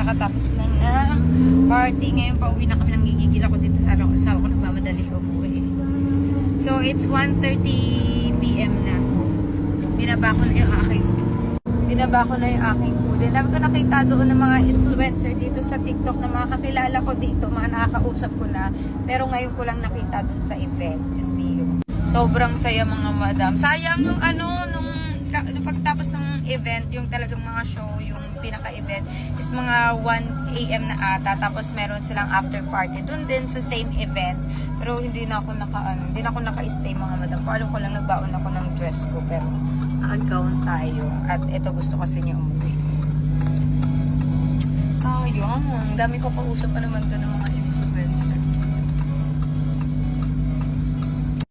kakatapos lang ng party. Ngayon pauwi na kami, nanggigigil ako dito sa asawa ko, nagmamadali umuwi. So it's 1:30 PM na. Binaba ko na yung aking food. And dami ko nakita doon ng mga influencer dito sa TikTok na mga kakilala ko dito, mga nakakausap ko na. Pero ngayon ko lang nakita doon sa event. Just me. Sobrang saya mga madam. Sayang yung nung pagtapos ng event, yung talagang mga show, yung pinaka-event is mga 1 AM na ata. Tapos meron silang after party doon din sa same event. Pero hindi na ako naka-stay mga madam. Paano ko lang nagbaon ako ng dress ko, pero naka-gown tayo. At ito gusto kasi niya umuwi. Sayang. Dami ko pa usap pa naman doon ng mga influencer.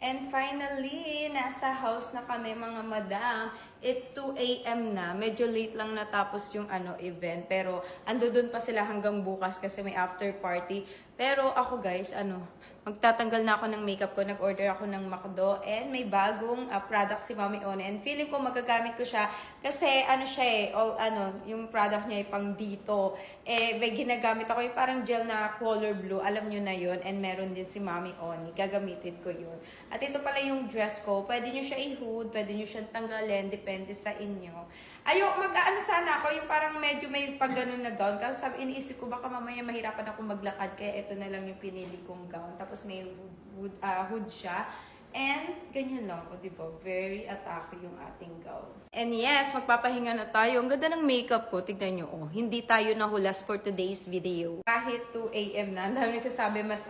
And finally, nasa house na kami mga madam. It's 2 AM na. Medyo late lang natapos yung event. Pero ando doon pa sila hanggang bukas kasi may after party. Pero ako guys, magtatanggal na ako ng makeup ko. Nag-order ako ng McDo. And may bagong product si Mami One. And feeling ko magagamit ko siya. Kasi siya yung product niya ay pang dito. May ginagamit ako yung parang gel na color blue. Alam nyo na yun. And meron din si Mami Oni. Gagamitin ko yun. At ito pala yung dress ko. Pwede nyo siya i-hood. Pwede nyo siyang tanggalin. Depende sa inyo. Sana ako. Yung parang medyo may pag ganun na gown. Kasi iniisip ko baka mamaya mahirapan ako maglakad. Kaya ito na lang yung pinili kong gown. Tapos may hood siya. And ganyan lang. O diba? Very atake yung ating gown. And yes, magpapahinga na tayo. Ang ganda ng makeup ko. Tignan nyo. Hindi tayo nahulas for today's video. Kahit 2 AM na. Ang dami nagsasabi, mas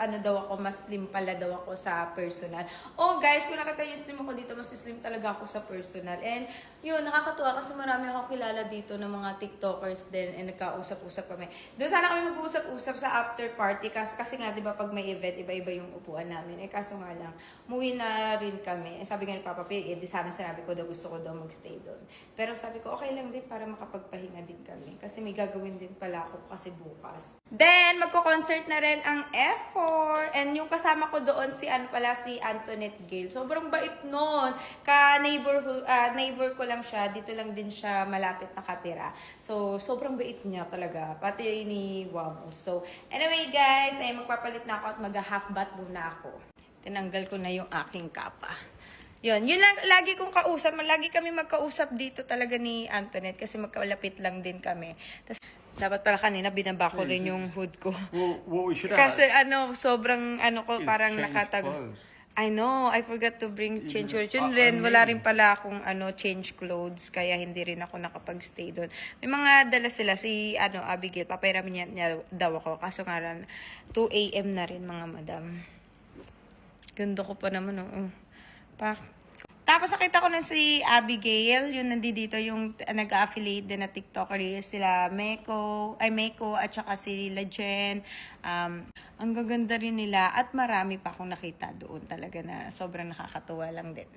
slim pala daw ako sa personal. Oh guys, kung nakita yung slim ako dito, mas slim talaga ako sa personal. And yun, nakakatuwa kasi marami akong kilala dito ng mga TikTokers din. And nagkausap-usap kami. Doon sana kami mag-usap-usap sa after party. Kasi nga, diba, pag may event, iba-iba yung upuan namin. Kaso nga lang, muwi na rin kami. Sabi nga ni Papa P, di sana sinabi ko daw gusto ko daw magstay doon. Pero sabi ko, okay lang din para makapagpahinga din kami. Kasi may gagawin din pala ako kasi bukas. Then, magko-concert na rin ang F4. And yung kasama ko doon, si Antoinette Gale. Sobrang bait nun. Neighbor ko lang siya. Dito lang din siya malapit nakatira. So, sobrang bait niya talaga. Pati ni Wamo. So, anyway guys, magpapalit na ako at mag-half bath muna ako. Tinanggal ko na yung aking kapa. Yun lang, lagi kong kausap. Lagi kami magkausap dito talaga ni Antoinette kasi magkalapit lang din kami. Tas, dapat pala kanina binaba ko rin yung hood ko. What we should Kasi sobrang ko parang change nakatag. clothes. I know, I forgot to bring change clothes. Yun rin, wala rin pala akong change clothes, kaya hindi rin ako nakapag-stay doon. May mga dala sila, si Abigail, papairamin niya daw ako. Kaso nga rin, 2 AM na rin mga madam. Ganda ko pa naman, Tapos nakita ko na si Abigail, yun nandito yung nag-affiliate din na TikToker, sila Meko at saka si Jen. Ang gaganda rin nila at marami pa akong nakita doon talaga na sobrang nakakatuwa lang din.